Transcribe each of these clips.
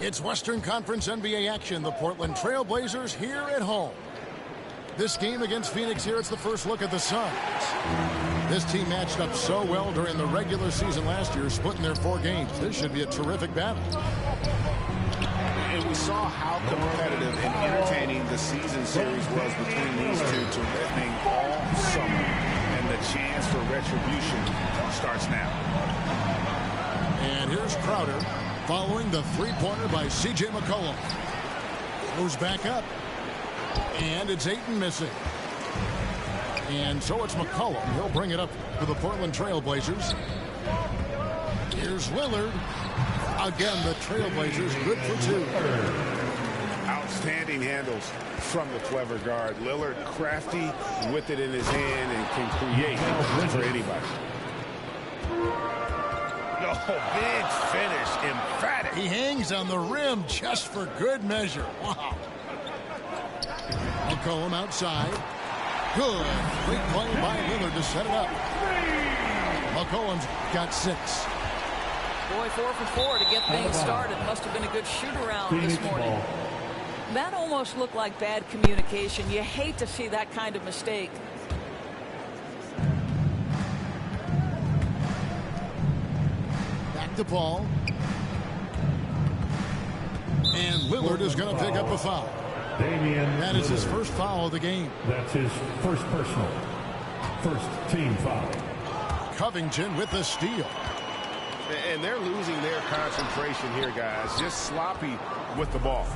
It's Western Conference NBA action. The Portland Trail Blazers here at home. This game against Phoenix here, it's the first look at the Suns. This team matched up so well during the regular season last year, splitting their 4 games. This should be a terrific battle. And we saw how competitive and entertaining the season series was between these two, terrific all summer. And the chance for retribution starts now. And here's Crowder following the three-pointer by C.J. McCollum. Goes back up. And it's Ayton missing. And so it's McCollum. He'll bring it up for the Portland Trail Blazers. Here's Lillard. Again, the Trail Blazers good for 2. Outstanding handles from the clever guard. Lillard crafty with it in his hand and can create for anybody. Oh, big finish, emphatic. He hangs on the rim just for good measure. Wow. McCollum outside. Good. Great play by Lillard to set it up. McCollum's got 6. Boy, 4 for 4 to get things started. Must have been a good shoot-around this morning. That almost looked like bad communication. You hate to see that kind of mistake. Back to Paul. And Lillard is going to pick up a foul. That is his first foul of the game. That's his first personal. First team foul. Covington with the steal. And they're losing their concentration here, guys. Just sloppy with the ball.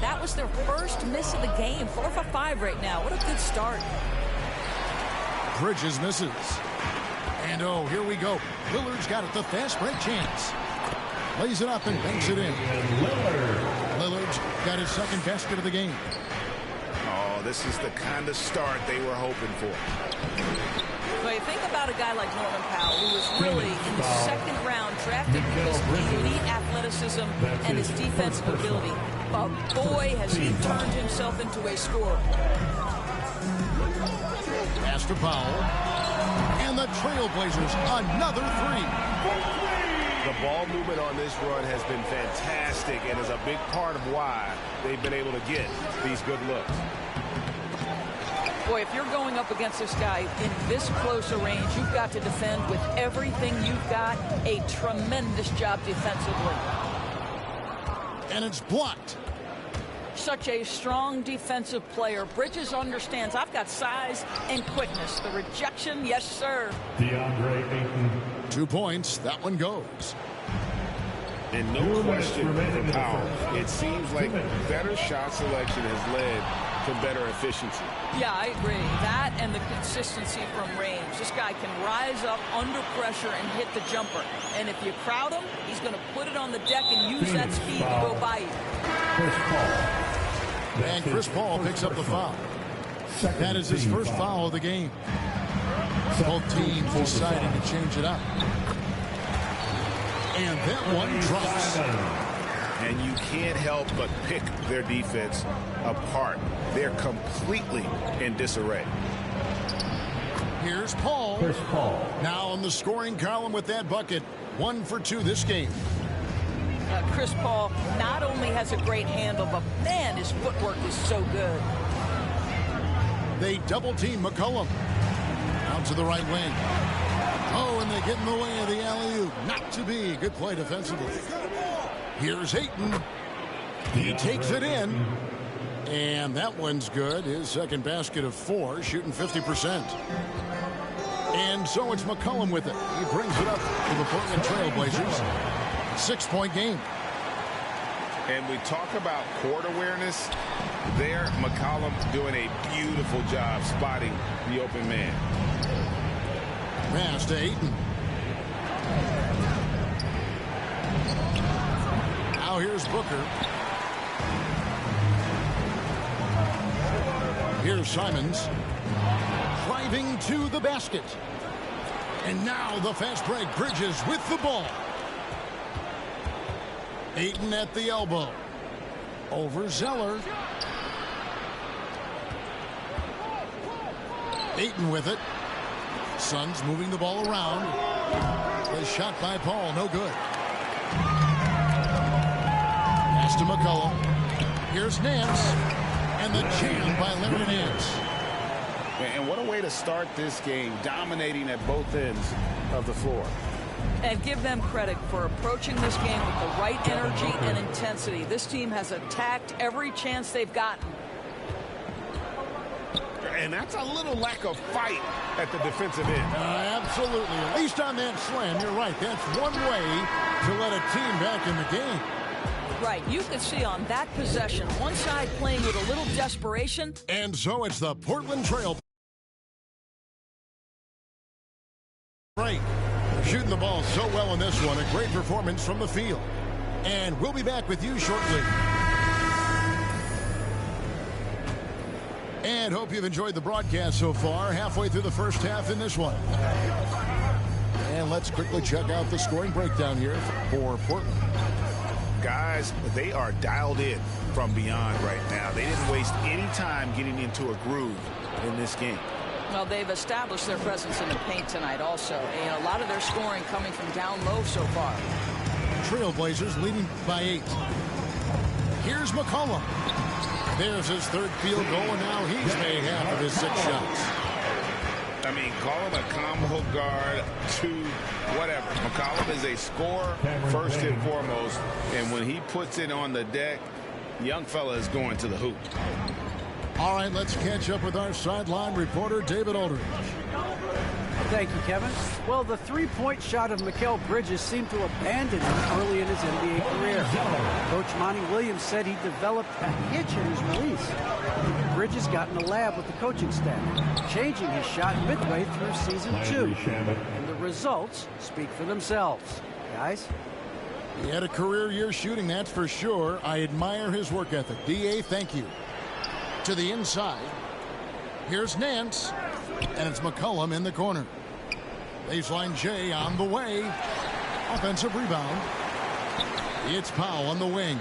That was their first miss of the game. 4 for 5 right now. What a good start. Bridges misses. And oh, here we go. Lillard's got it. The fast break chance. Lays it up and banks it in. Lillard's got his second basket of the game. Oh, this is the kind of start they were hoping for. Well, you think about a guy like Norman Powell, who was really in the second round drafted because of his elite athleticism and his defensive ability. But boy, has he turned himself into a scorer. Pass to Powell. And the Trailblazers, another 3. The ball movement on this run has been fantastic and is a big part of why they've been able to get these good looks. Boy, if you're going up against this guy in this close a range, you've got to defend with everything you've got. A tremendous job defensively. And it's blocked. Such a strong defensive player. Bridges understands I've got size and quickness. The rejection, yes, sir. DeAndre Ayton. 2 points. That one goes. And no question for Powell. It seems like better shot selection has led to better efficiency. Yeah, I agree. That and the consistency from range. This guy can rise up under pressure and hit the jumper. And if you crowd him, he's going to put it on the deck and use that speed to go by you. And Chris Paul picks up the foul. That is his first foul of the game. Both teams deciding to change it up. And that one drops. And you can't help but pick their defense apart. They're completely in disarray. Here's Paul. Chris Paul. Now in the scoring column with that bucket. 1 for 2 this game. Chris Paul not only has a great handle, but man, his footwork is so good. They double team McCollum. Out to the right wing. Oh, and they get in the way of the alley-oop. Not to be. Good play defensively. Here's Ayton. He takes it in. And that one's good. His second basket of 4, shooting 50%. And so it's McCollum with it. He brings it up to the Portland Trail Blazers. 6-point game. And we talk about court awareness. There, McCollum doing a beautiful job spotting the open man. Pass to Ayton. Now here's Booker. Here's Simons. Driving to the basket. And now the fast break. Bridges with the ball. Ayton at the elbow. Over Zeller. Ayton with it. Suns moving the ball around. A shot by Paul, no good. McCollum. Here's Nance. And the jam by Larry Nance. And what a way to start this game, dominating at both ends of the floor. And give them credit for approaching this game with the right energy and intensity. This team has attacked every chance they've gotten. And that's a little lack of fight at the defensive end. Absolutely. At least on that slam, you're right. That's one way to let a team back in the game. Right. You could see on that possession, one side playing with a little desperation. And so it's the Portland Trail break. Shooting the ball so well in this one. A great performance from the field. And we'll be back with you shortly. And hope you've enjoyed the broadcast so far. Halfway through the first half in this one. And let's quickly check out the scoring breakdown here for Portland. Guys, they are dialed in from beyond right now. They didn't waste any time getting into a groove in this game. Well, they've established their presence in the paint tonight also. And a lot of their scoring coming from down low so far. Trailblazers leading by 8. Here's McCollum. There's his third field goal, and now he's made half of his 6 shots. I mean, call him a combo guard to whatever. McCollum is a scorer first and foremost, and when he puts it on the deck, young fella is going to the hoop. All right, let's catch up with our sideline reporter, David Aldridge. Thank you, Kevin. Well, the three-point shot of Mikal Bridges seemed to abandon him early in his NBA career. Coach Monty Williams said he developed a hitch in his release. Bridges got in the lab with the coaching staff, changing his shot midway through season 2. And the results speak for themselves. Guys? He had a career year shooting, that's for sure. I admire his work ethic. D.A., thank you. To the inside. Here's Nance. And it's McCollum in the corner. Baseline J on the way. Offensive rebound. It's Powell on the wing.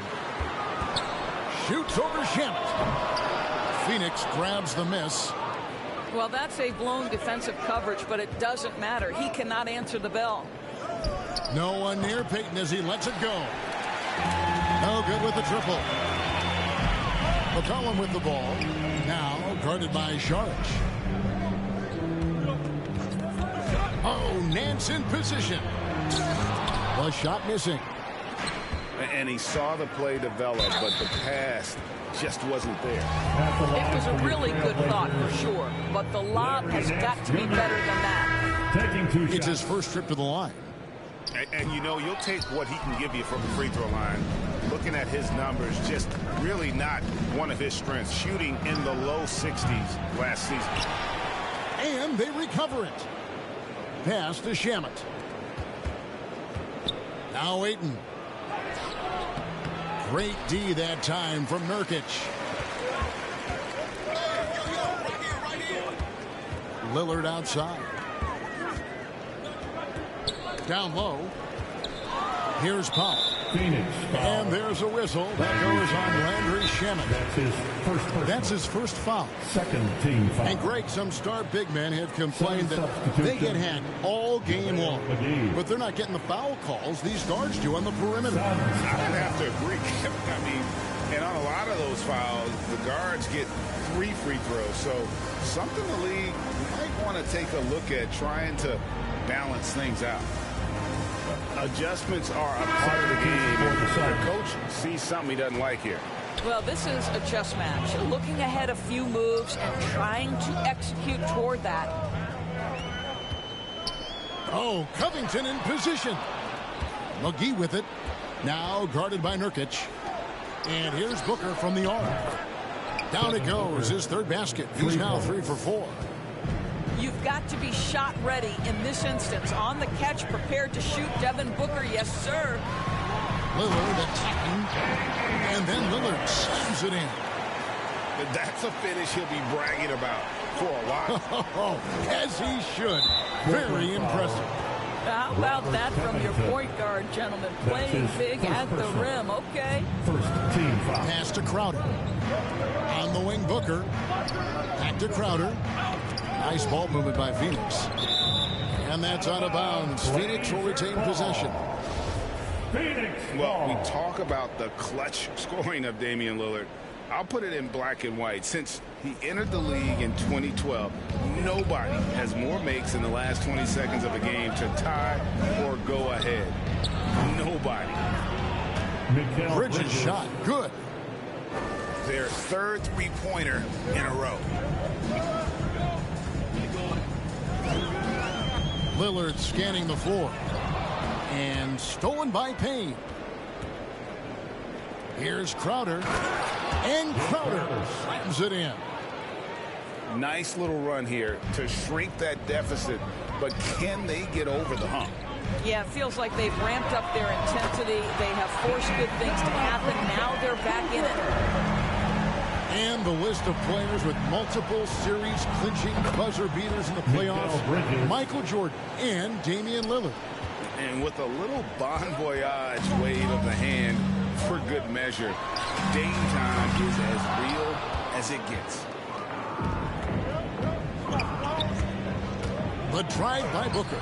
Shoots over Shamet. Phoenix grabs the miss. Well, that's a blown defensive coverage, but it doesn't matter. He cannot answer the bell. No one near Payton as he lets it go. No good with the triple. McCollum with the ball. Now guarded by Saric. Oh, Nance in position. The shot missing. And he saw the play develop, but the pass just wasn't there. It was a really good thought for sure, but the lob has got to be better than that. It's his first trip to the line. And you know, you'll take what he can give you from the free throw line. Looking at his numbers, just really not one of his strengths. Shooting in the low 60s last season. And they recover it. Pass to Shamet. Now Ayton. Great D that time from Nurkic. Lillard outside. Down low. Here's Powell. And there's a whistle that goes on Landry Shamet. That's his first foul. Second team foul. And Greg, some star big men have complained that they get hacked all game long. But they're not getting the foul calls these guards do on the perimeter. I would have to agree. I mean, and on a lot of those fouls, the guards get 3 free throws. So something the league might want to take a look at, trying to balance things out. Adjustments are a part of the game. The coach sees something he doesn't like here. Well, this is a chess match. Looking ahead a few moves and trying to execute toward that. Oh, Covington in position. McGee with it. Now guarded by Nurkic. And here's Booker from the arc. Down it goes. His third basket. He's now 3 for 4. You've got to be shot ready in this instance. On the catch, prepared to shoot. Devin Booker, yes, sir. Lillard attacking. And then Lillard slams it in. That's a finish he'll be bragging about for a while. As he should. Very impressive. How about that from your point guard, gentlemen? Playing big at the rim. Okay. First team foul. Pass to Crowder. On the wing, Booker. Back to Crowder. Nice ball movement by Phoenix. And that's out of bounds. Phoenix will retain possession. Phoenix. Well, we talk about the clutch scoring of Damian Lillard. I'll put it in black and white. Since he entered the league in 2012, nobody has more makes in the last 20 seconds of a game to tie or go ahead. Nobody. Bridges shot. Good. Their third three-pointer in a row. Lillard scanning the floor. And stolen by Payne. Here's Crowder. And Crowder slams it in. Nice little run here to shrink that deficit, but can they get over the hump? Yeah, it feels like they've ramped up their intensity. They have forced good things to happen. Now they're back in it. And the list of players with multiple series clinching buzzer beaters in the playoffs. Michael Jordan and Damian Lillard. And with a little bon voyage wave of the hand for good measure, Dame time is as real as it gets. The drive by Booker.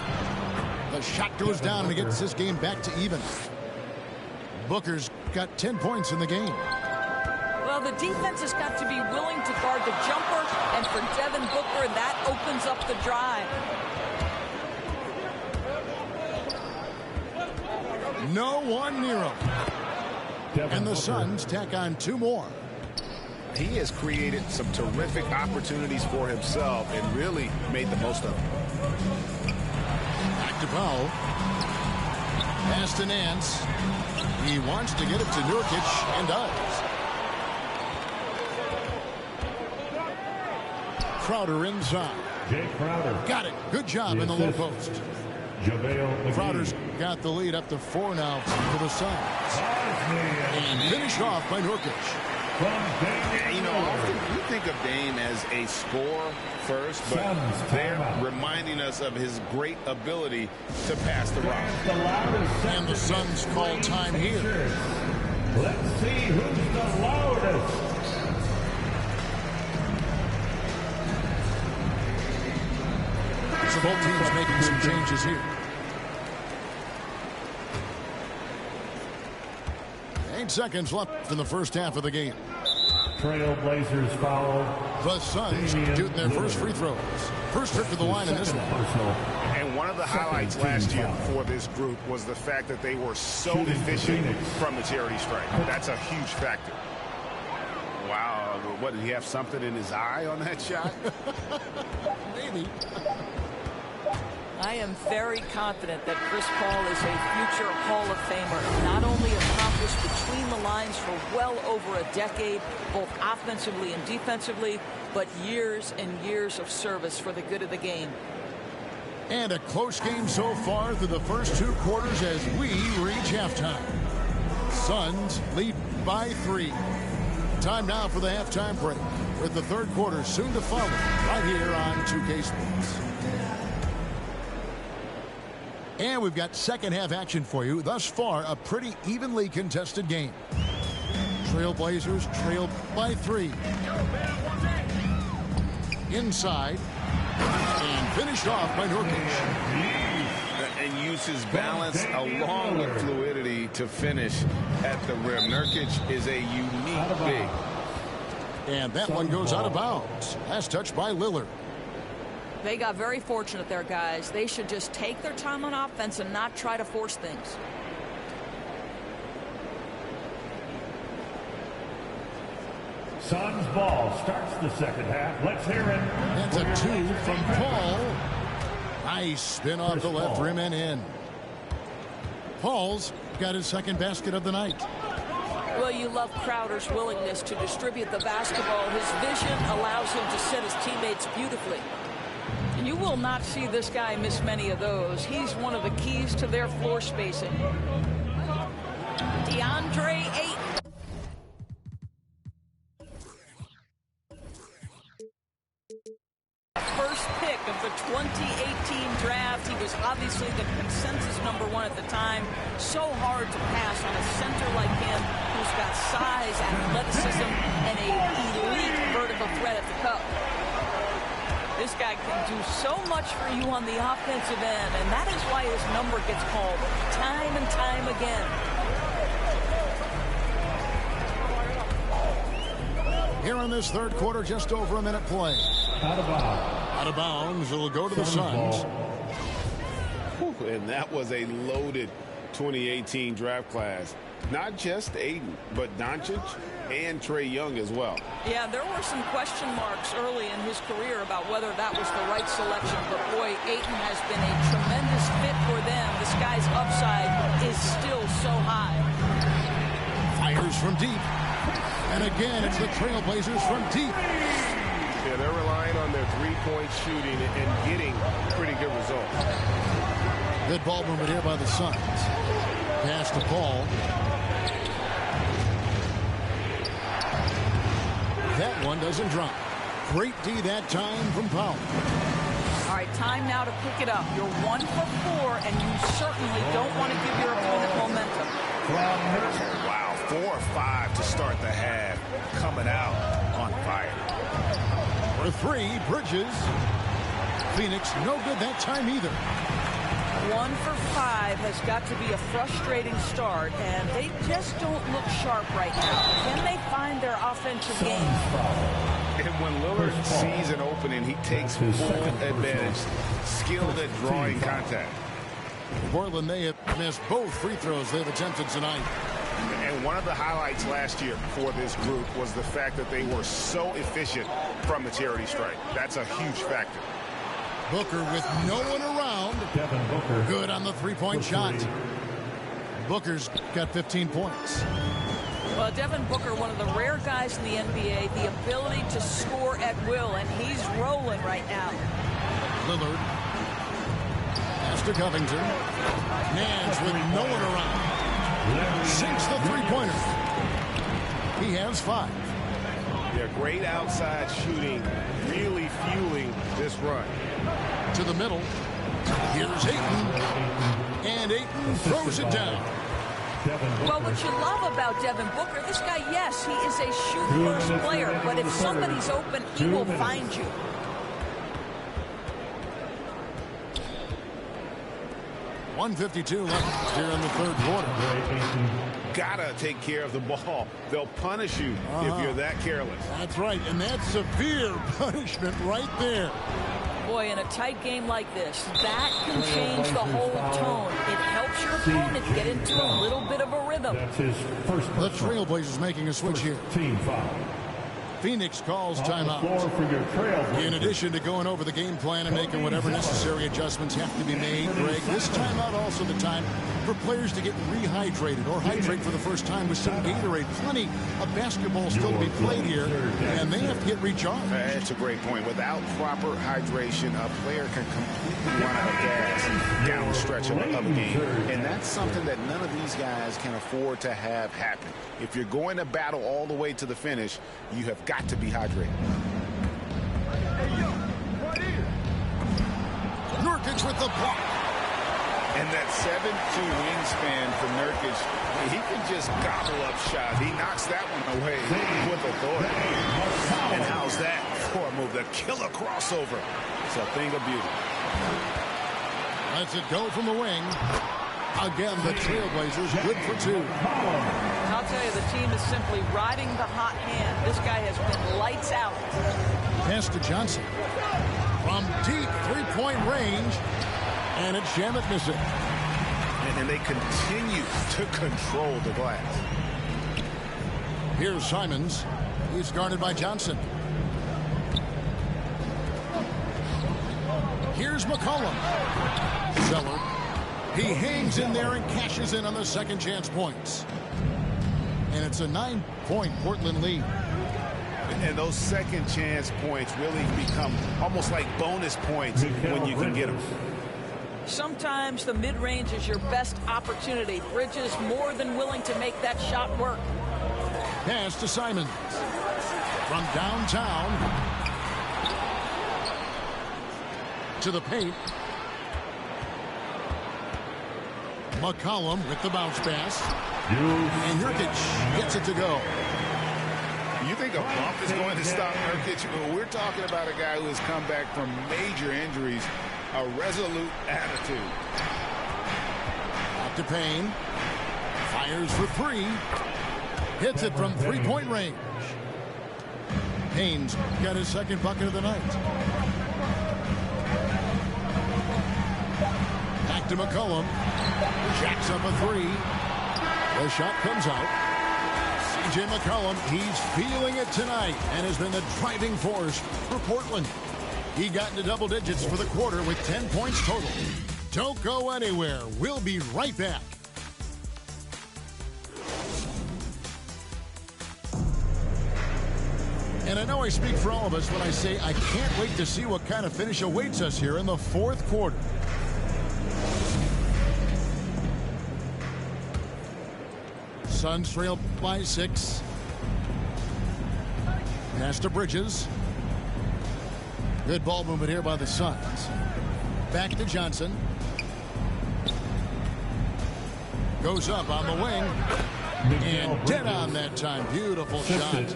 The shot goes down and it gets this game back to even. Booker's got 10 points in the game. Well, the defense has got to be willing to guard the jumper, and for Devin Booker, that opens up the drive. No one near him. And the Suns tack on 2 more. He has created some terrific opportunities for himself and really made the most of them. Back to Powell. Pass to Nance. He wants to get it to Nurkic and does. Crowder inside. Jay Crowder. Got it. Good job in the low post. JaVale McGee. Crowder's got the lead up to 4 now for the Suns. And finished off by Nurkic. You know, often we think of Dame as a scorer first, but they're reminding us of his great ability to pass the rock. And the Suns call time here. Let's see who's the loudest. So both teams making some changes here. 8 seconds left in the first half of the game. Trailblazers foul. The Suns shooting their first free throws. First trip to the line in this one. And one of the highlights last year for this group was the fact that they were so efficient from the charity stripe. That's a huge factor. Wow, what, did he have something in his eye on that shot? Maybe. I am very confident that Chris Paul is a future Hall of Famer. Not only accomplished between the lines for well over a decade, both offensively and defensively, but years and years of service for the good of the game. And a close game so far through the first 2 quarters as we reach halftime. Suns lead by 3. Time now for the halftime break, with the third quarter soon to follow right here on 2K Sports. And we've got second half action for you. Thus far, a pretty evenly contested game. Trailblazers trailed by 3. Inside. And finished off by Nurkic. And uses balance along with fluidity to finish at the rim. Nurkic is a unique big. And that one goes out of bounds. Last touch by Lillard. They got very fortunate there, guys. They should just take their time on offense and not try to force things. Suns ball starts the second half. Let's hear it. That's a 2 from Paul. Nice spin off the left rim and in. Paul's got his second basket of the night. Well, you love Crowder's willingness to distribute the basketball. His vision allows him to set his teammates beautifully. And you will not see this guy miss many of those. He's one of the keys to their floor spacing. DeAndre Ayton. First pick of the 2018 draft. He was obviously the consensus #1 at the time. So hard to pass on a center like him who's got size, athleticism, and a elite vertical threat at the cup. This guy can do so much for you on the offensive end, and that is why his number gets called time and time again. Here in this third quarter, just over a minute play. Out of bounds. Out of bounds. It'll go to the Suns. And that was a loaded 2018 draft class. Not just Ayton, but Doncic and Trae Young as well. Yeah, there were some question marks early in his career about whether that was the right selection. But, boy, Ayton has been a tremendous fit for them. This guy's upside is still so high. Fires from deep. And again, it's the Trailblazers from deep. Yeah, they're relying on their three-point shooting and getting pretty good results. Good ball movement here by the Suns. Pass to Paul. That one doesn't drop. Great D that time from Powell. All right, time now to pick it up. You're 1 for 4, and you certainly don't want to give your opponent momentum. Wow, 4 or 5 to start the half. Coming out on fire. For 3, Bridges. Phoenix no good that time either. 1 for 5 has got to be a frustrating start, and they just don't look sharp right now. Can they find their offensive game? And when Lillard sees an opening, he takes full advantage. Skilled at drawing contact. Portland, they have missed both free throws they've attempted tonight. And one of the highlights last year for this group was the fact that they were so efficient from the charity stripe. That's a huge factor. Booker with no one around. Devin Booker. Good on the three-point shot. Booker's got 15 points. Well, Devin Booker, one of the rare guys in the NBA, the ability to score at will, and he's rolling right now. Lillard. Pass to Covington. Nance with no one around. Sinks the three-pointer. He has 5. Yeah, great outside shooting, really fueling this run. To the middle. Here's Ayton. And Ayton throws it down. Well, what you love about Devin Booker, this guy, yes, he is a shoot-first player, but if somebody's open, he will find you. .152 left here in the third quarter. Gotta take care of the ball. They'll punish you if you're that careless. That's right, and that's severe punishment right there. Boy, in a tight game like this, that can change the whole tone. It helps your opponent get into a little bit of a rhythm. That's his first. The Trailblazers making a switch here. Team foul. Phoenix calls timeout. For your Trailblazers. In addition to going over the game plan and making whatever necessary adjustments have to be made, Greg, this timeout also the time for players to get rehydrated or hydrate for the first time with some Gatorade. Plenty of basketball still to be played here, and they have to get recharged. That's a great point. Without proper hydration, a player can completely run out of gas down the stretch of a game. And that's something that none of these guys can afford to have happen. If you're going to battle all the way to the finish, you have got to be hydrated. Nurkic with the block. And that 7'2" wingspan for Nurkic, he can just gobble up shots. He knocks that one away with authority. And how's that for a move? The killer crossover. It's a thing of beauty. Lets it go from the wing. Again, the Trailblazers good for 2. I'll tell you, the team is simply riding the hot hand. This guy has been lights out. Pass to Johnson. From deep three-point range. And it's Shamet missing. And they continue to control the glass. Here's Simons. He's guarded by Johnson. Here's McCollum. Zeller. He hangs in there and cashes in on the second chance points. And it's a 9-point Portland lead. And those second chance points really become almost like bonus points when you can get them. Sometimes the mid-range is your best opportunity. Bridges more than willing to make that shot work. Pass to Simons. From downtown to the paint. McCollum with the bounce pass. And Nurkic gets it to go. You think a bump is going to stop Nurkic? Well, we're talking about a guy who has come back from major injuries, a resolute attitude. Back to Payne. Fires for three. Hits it from three-point range. Payne's got his second bucket of the night. Back to McCollum. Jacks up a three. The shot comes out. C.J. McCollum, he's feeling it tonight and has been the driving force for Portland. He got into double digits for the quarter with 10 points total. Don't go anywhere. We'll be right back. And I know I speak for all of us when I say I can't wait to see what kind of finish awaits us here in the fourth quarter. Suns trail by 6. Pass to Bridges. Good ball movement here by the Suns. Back to Johnson. Goes up on the wing. And dead on that time. Beautiful shot.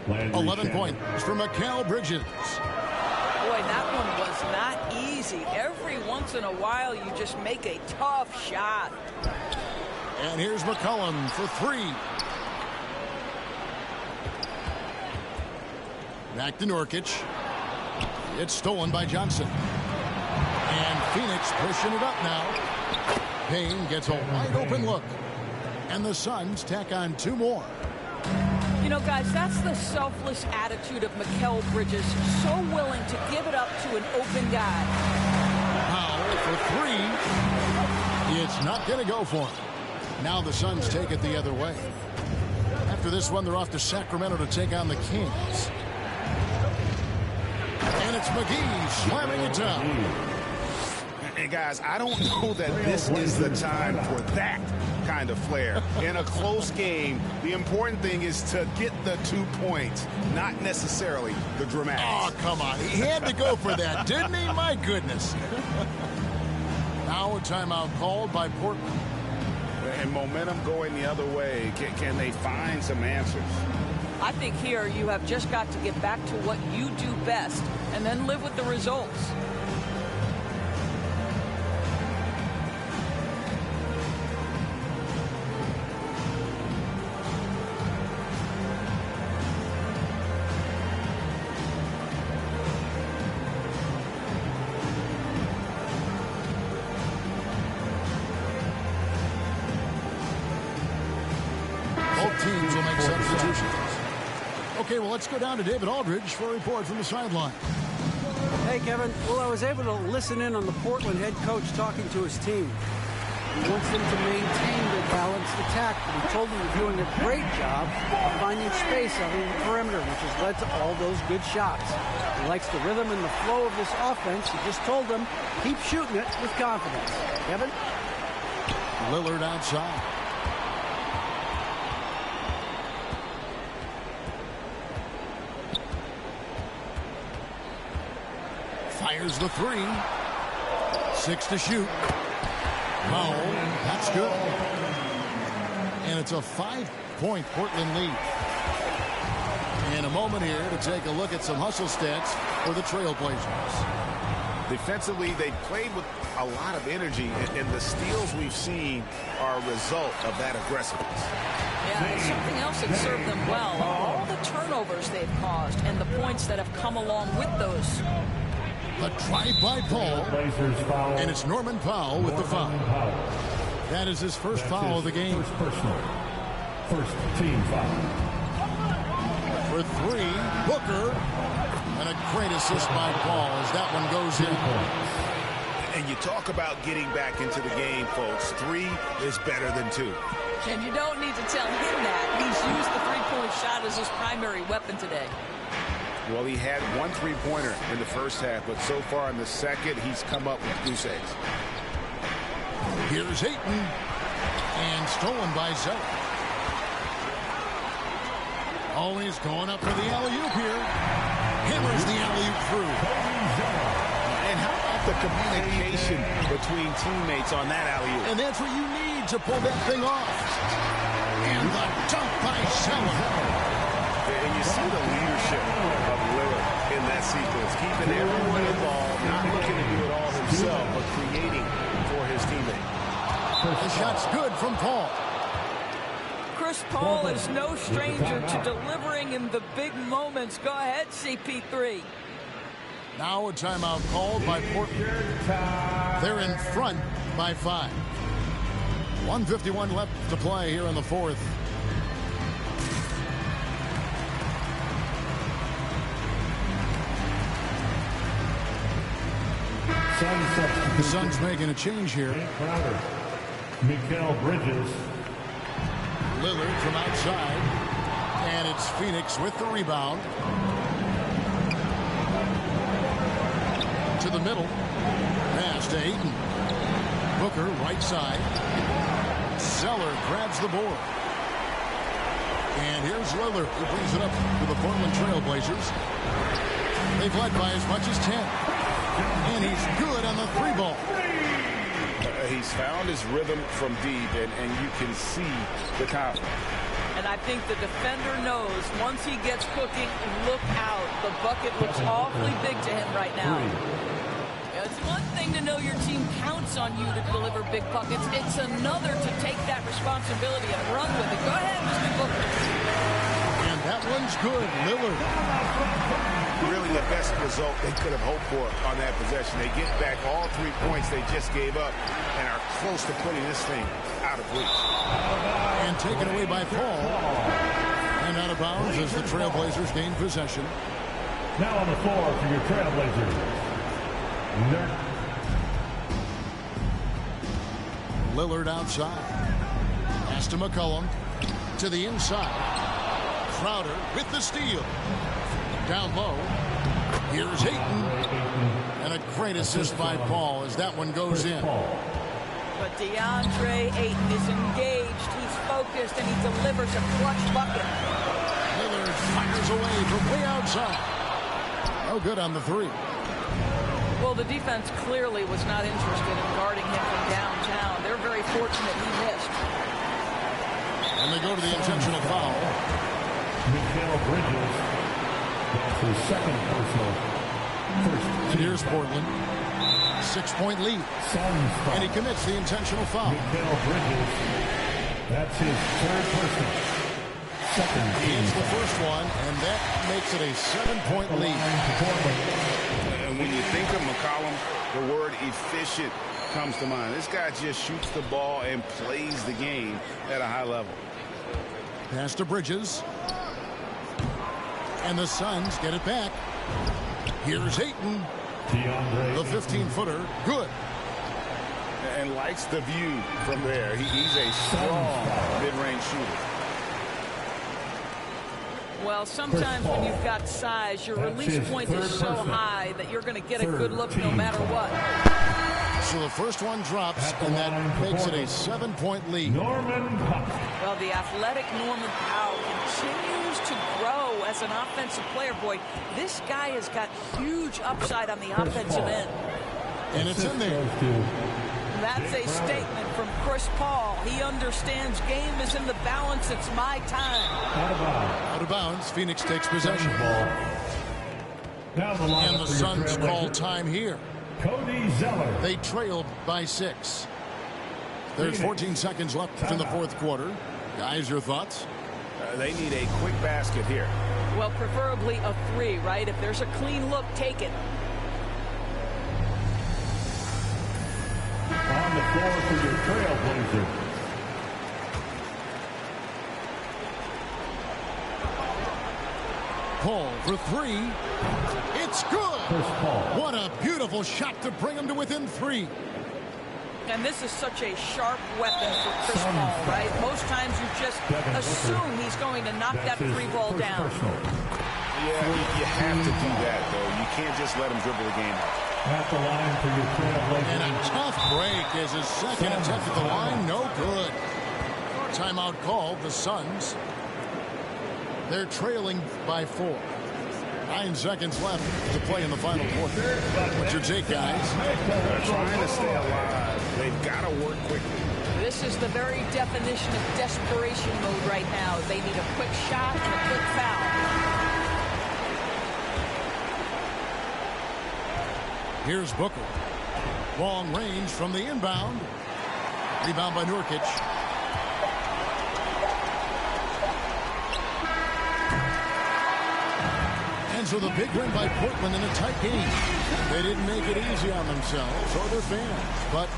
11 points for Mikal Bridges. Boy, that one was not easy. Every once in a while, you just make a tough shot. And here's McCollum for three. Back to Nurkic. It's stolen by Johnson. And Phoenix pushing it up now. Payne gets a wide open look. And the Suns tack on 2 more. You know, guys, that's the selfless attitude of Mikal Bridges. So willing to give it up to an open guy. Powell for three. It's not going to go for him. Now the Suns take it the other way. After this one, they're off to Sacramento to take on the Kings. And it's McGee slamming it down. And guys, I don't know that this is the time for that kind of flair. In a close game, the important thing is to get the 2 points, not necessarily the dramatics. Oh, come on. He had to go for that, didn't he? My goodness. Now a timeout called by Portland. And momentum going the other way. Can they find some answers? I think here you have just got to get back to what you do best and then live with the results. Teams will make substitutions. Okay, well, let's go down to David Aldridge for a report from the sideline. Hey, Kevin. Well, I was able to listen in on the Portland head coach talking to his team. He wants them to maintain their balanced attack, but he told them they're doing a great job of finding space out on the perimeter, which has led to all those good shots. He likes the rhythm and the flow of this offense. He just told them, keep shooting it with confidence. Kevin? Lillard outside. Fires the three. 6 to shoot. Powell, that's good. And it's a 5-point Portland lead. In a moment here to take a look at some hustle stats for the Trailblazers. Defensively, they played with a lot of energy, and the steals we've seen are a result of that aggressiveness. Yeah, and something else that served them well. All the turnovers they've caused and the points that have come along with those. A drive by Paul, and it's Norman Powell with the foul. That is his first foul of the game. First team foul. For three, Booker, and a great assist by Paul as that one goes in. And you talk about getting back into the game, folks. 3 is better than 2. And you don't need to tell him that. He's used the three-point shot as his primary weapon today. Well, he had 1 3-pointer in the first half, but so far in the second, he's come up with goose eggs. Here's Ayton, and stolen by Zeller. Always going up for the alley-oop here. Hammers the alley-oop through. And how about the communication between teammates on that alley-oop? And that's what you need to pull that thing off. And the dunk by Zeller. And you see the leadership of Lillard in that sequence, keeping everyone involved, not looking to do it all himself, but creating for his teammate. The shot's good from Paul. Chris Paul is no stranger to delivering in the big moments. Go ahead, CP3. Now a timeout called by Portland. They're in front by 5. 1:51 left to play here in the fourth. The Suns making a change here. Mikal Bridges. Lillard from outside. And it's Phoenix with the rebound. To the middle. Pass to Ayton. Booker right side. Zeller grabs the board. And here's Lillard who brings it up to the Portland Trail Blazers. They've led by as much as 10. And he's good on the 3-ball. He's found his rhythm from deep, and you can see the confidence. And I think the defender knows once he gets cooking, look out. The bucket looks awfully big to him right now. It's one thing to know your team counts on you to deliver big buckets. It's another to take that responsibility and run with it. Go ahead, Mr. Booker. And that one's good. Lillard. Really the best result they could have hoped for on that possession. They get back all 3 points they just gave up and are close to putting this thing out of reach. And taken away by Paul. And out of bounds as the Trailblazers gain possession. Now on the floor for your Trailblazers. Lillard outside. Pass to McCollum. To the inside. Crowder with the steal. Down low. Here's Ayton. And a great assist by Paul as that one goes in. But DeAndre Ayton is engaged. He's focused, and he delivers a clutch bucket. Lillard fires away from way outside. No good on the 3. Well, the defense clearly was not interested in guarding him from downtown. They're very fortunate he missed. And they go to the intentional foul. Mikal Bridges. That's his second personal. And here's Portland. 6-point lead. And he commits the intentional foul. Mikal Bridges. That's his third personal. Second. He hits the first one, and that makes it a 7-point lead. And when you think of McCollum, the word efficient comes to mind. This guy just shoots the ball and plays the game at a high level. Pass to Bridges. And the Suns get it back. Here's Ayton. The 15-footer. Good. And likes the view from there. He's a strong mid-range shooter. Well, sometimes when you've got size, your release point is so high that you're going to get a good look no matter what. So the first one drops, and that makes it a 7-point lead. Norman Powell. Well, the athletic Norman Powell continues to grow as an offensive player. Boy, this guy has got huge upside on the offensive end. And it's in there. That's a statement from Chris Paul. He understands game is in the balance. It's my time. Out of bounds. Phoenix takes possession. And the Suns call time here. Cody Zeller. They trailed by 6. There's 14 seconds left in the fourth quarter. Guys, your thoughts? They need a quick basket here. Well, preferably a 3, right? If there's a clean look, take it. On the floor for your Trailblazers. Paul for 3. It's good. What a beautiful shot to bring him to within 3. And this is such a sharp weapon for Chris Paul, right? Most times you just assume he's going to knock that 3-ball down. Yeah, you have to do that, though. You can't just let him dribble the game out. At the line for your Trailblazers. And a tough break as his second attempt at the line. No good. Timeout called. The Suns. They're trailing by 4. 9 seconds left to play in the final quarter. What's your take, guys? They're trying to stay alive. They've got to work quickly. This This is the very definition of desperation mode right now. They need a quick shot and a quick foul. Here's Booker. Long range from the inbound. Rebound by Nurkic. And so the big win by Portland in a tight game. They didn't make it easy on themselves or their fans, but